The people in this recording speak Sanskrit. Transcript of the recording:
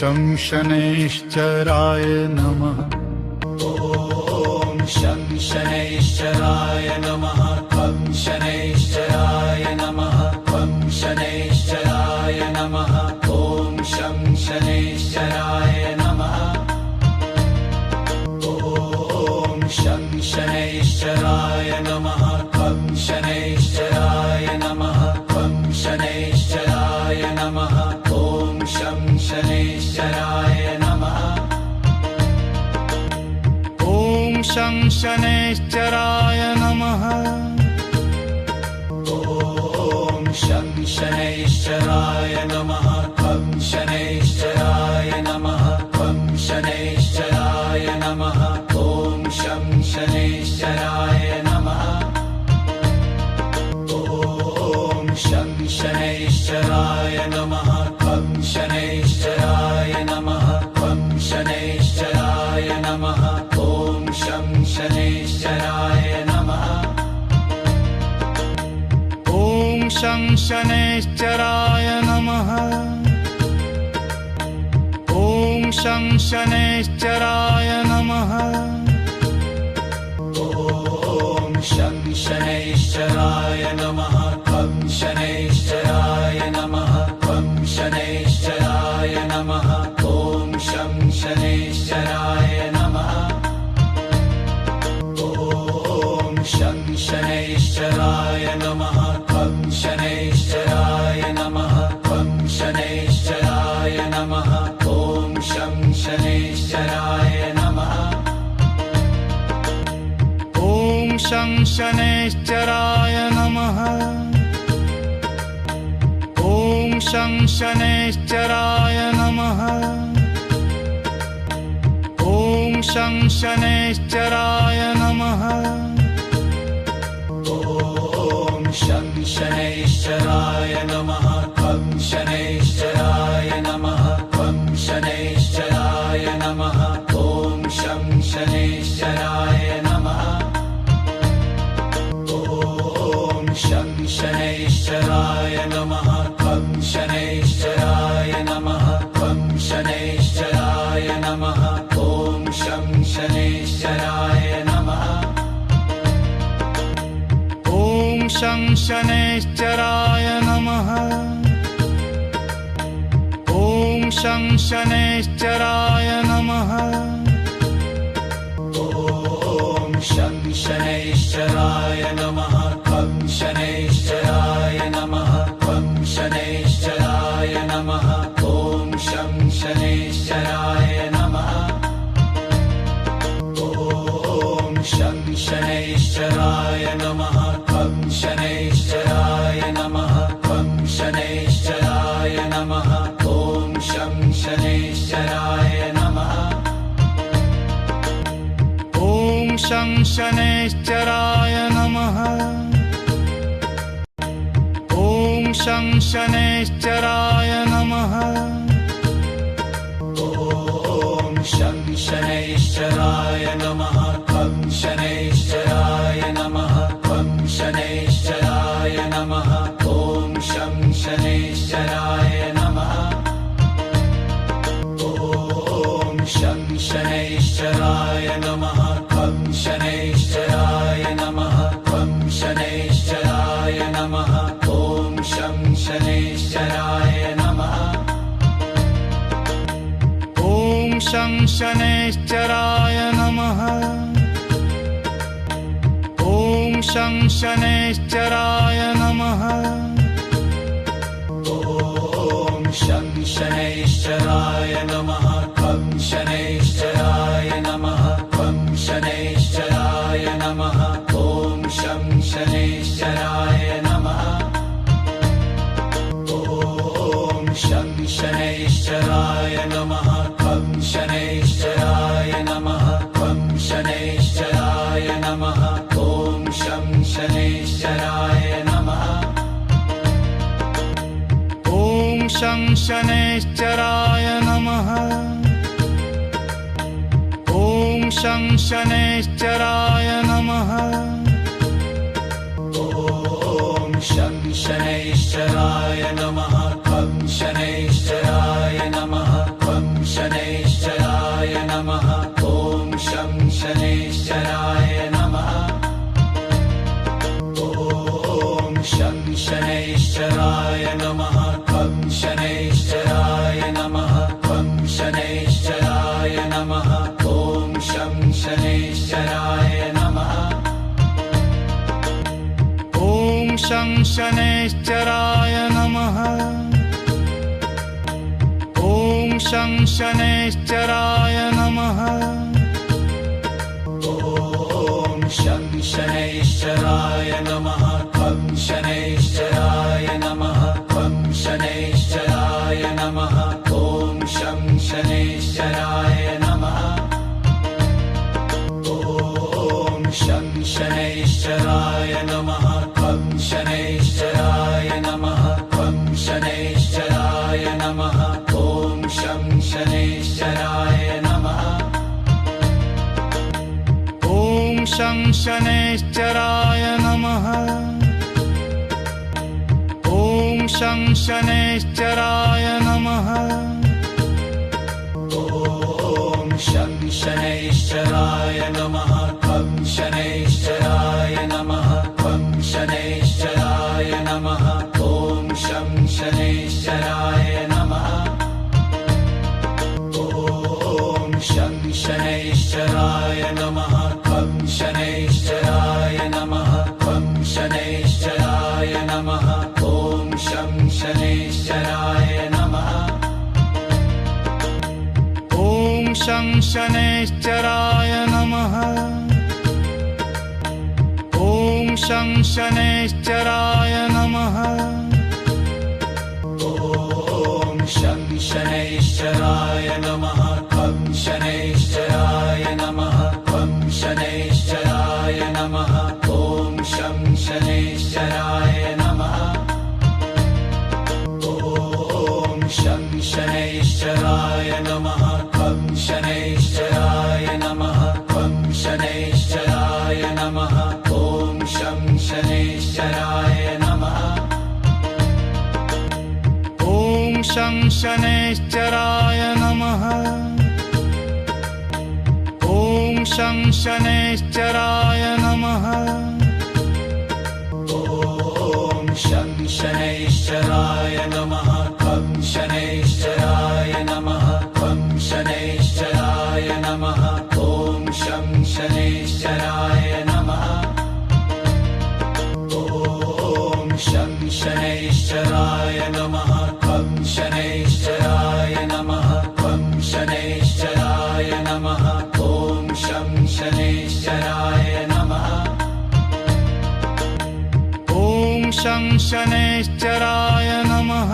शं शनैश्चराय नमः। ॐ शं शनैश्चराय नमः। त्वं शनैश्चराय नमः। त्वं शनैश्चराय नमः। ॐ शं शनैश्चराय नमः। ॐ शं शनैश्चराय नमः। त्वं शनैश्चराय नमः। त्वं शनैश्चराय नमः। ॐ शं शनैश्चराय नमः। ॐ शं शनैश्चराय नमः। ॐ शं शनैश्चराय नमः। त्वं शनैश्चराय नमः। त्वं शनैश्चराय नमः। ॐ शं शनैश्चराय नमः। ॐ शं शनैश्चराय नमः। त्वं शनैश्चराय नमः। त्वं शनैश्चराय नमः। ॐ शं शनैश्चराय नमः। ॐ शं शनैश्चराय नमः। ॐ शं शनैश्चराय नमः। ॐ शं शनैश्चराय नमः। त्वं शनैश्चराय नमः। त्वं शनैश्चराय नमः। ॐ शं शनैश्चराय नमः। ॐ शं शनैश्चराय नमः। त्वं शनैश्चराय नमः। त्वं शनैश्चराय नमः। ॐ शं शनैश्चराय नमः। ॐ शं शनैश्चराय नमः। ॐ शं शनैश्चराय नमः। ॐ शं शनैश्चराय नमः। ॐ शं शनैश्चराय नमः। त्वं शनैश्चराय नमः। त्वं शनैश्चराय नमः। ॐ शं शनैश्चराय नमः। ॐ शं शनैश्चराय नमः। त्वं शनैश्चराय नमः। त्वं शनैश्चराय नमः। ॐ शं शनैश्चराय नमः। ॐ शं शनैश्चराय नमः। ॐ शं शनैश्चराय नमः। ॐ शं शनैश्चराय नमः। त्वं शनैश्चराय नमः। त्वं शनैश्चराय नमः। ॐ शं शनैश्चराय नमः। ॐ शं शनैश्चराय नमः। त्वं शनैश्चराय नमः। त्वं शनैश्चराय नमः। ॐ शं शनैश्चराय नमः। ॐ शं शनैश्चराय नमः। ॐ शं शनैश्चराय नमः। ॐ शं शनैश्चराय नमः। त्वं शनैश्चराय नमः। त्वं शनैश्चराय नमः। ॐ शं शनैश्चराय नमः। ॐ शं शनैश्चराय नमः। त्वं शनैश्चराय नमः। त्वं शनैश्चराय नमः। ॐ शं शनैश्चराय नमः। ॐ शं शनैश्चराय नमः। ॐ शं शनैश्चराय नमः। ॐ शं शनैश्चराय नमः। त्वं शनैश्चराय नमः। त्वं शनैश्चराय नमः। ॐ शं शनैश्चराय नमः। ॐ शं शनैश्चराय नमः। त्वं शनैश्चराय नमः। त्वं शनैश्चराय नमः। ॐ शं शनैश्चराय नमः। ॐ शं शनैश्चराय नमः। ॐ शं शनैश्चराय नमः। ॐ शं शनैश्चराय नमः। त्वं शनैश्चराय नमः। त्वं शनैश्चराय नमः खं शनैश्चराय नमः खं शनैश्चराय नमः ॐ शं शनैश्चराय नमः ॐ शं शनैश्चराय नमः ॐ शं शनैश्चराय नमः ॐ शं शनैश्चराय नमः खं शनैश्चराय नमः खं शनैश्चराय नमः ॐ शं शनैश्चराय नमः ॐ शं शनैश्चराय नमः खं शनैश्चराय नमः खं शनैश्चराय नमः ॐ शं शनैश्चराय नमः ॐ शं शनैश्चराय नमः ॐ शं शनैश्चराय नमः ॐ शं शनैश्चराय नमः खं शनैश्चराय नमः खं शनैश्चराय नमः ॐ शं शनैश्चराय नमः ॐ शं शनैश्चराय नमः खं शनैश्चराय नमः खं शनैश्चराय नमः ॐ शं शनैश्चराय नमः ॐ शं शनैश्चराय नमः ॐ शं शनैश्चराय नमः ॐ शं शनैश्चराय नमः खं शनैश्चराय नमः खं शनैश्चराय नमः ॐ शं शनैश्चराय नमः ॐ शं शनैश्चराय नमः खं शनैश्चराय नमः खं शनैश्चराय नमः ॐ शं शनैश्चराय नमः ॐ शं शनैश्चराय नमः ॐ शं शनैश्चराय नमः ॐ शं शनैश्चराय नमः खं शनैश्चराय नमः खं शनैश्चराय नमः ॐ शं शनैश्चराय नमः ॐ शं शनैश्चराय नमः खं शनैश्चराय नमः खं शनैश्चराय नमः ॐ शं शनैश्चराय नमः ॐ शं शनैश्चराय नमः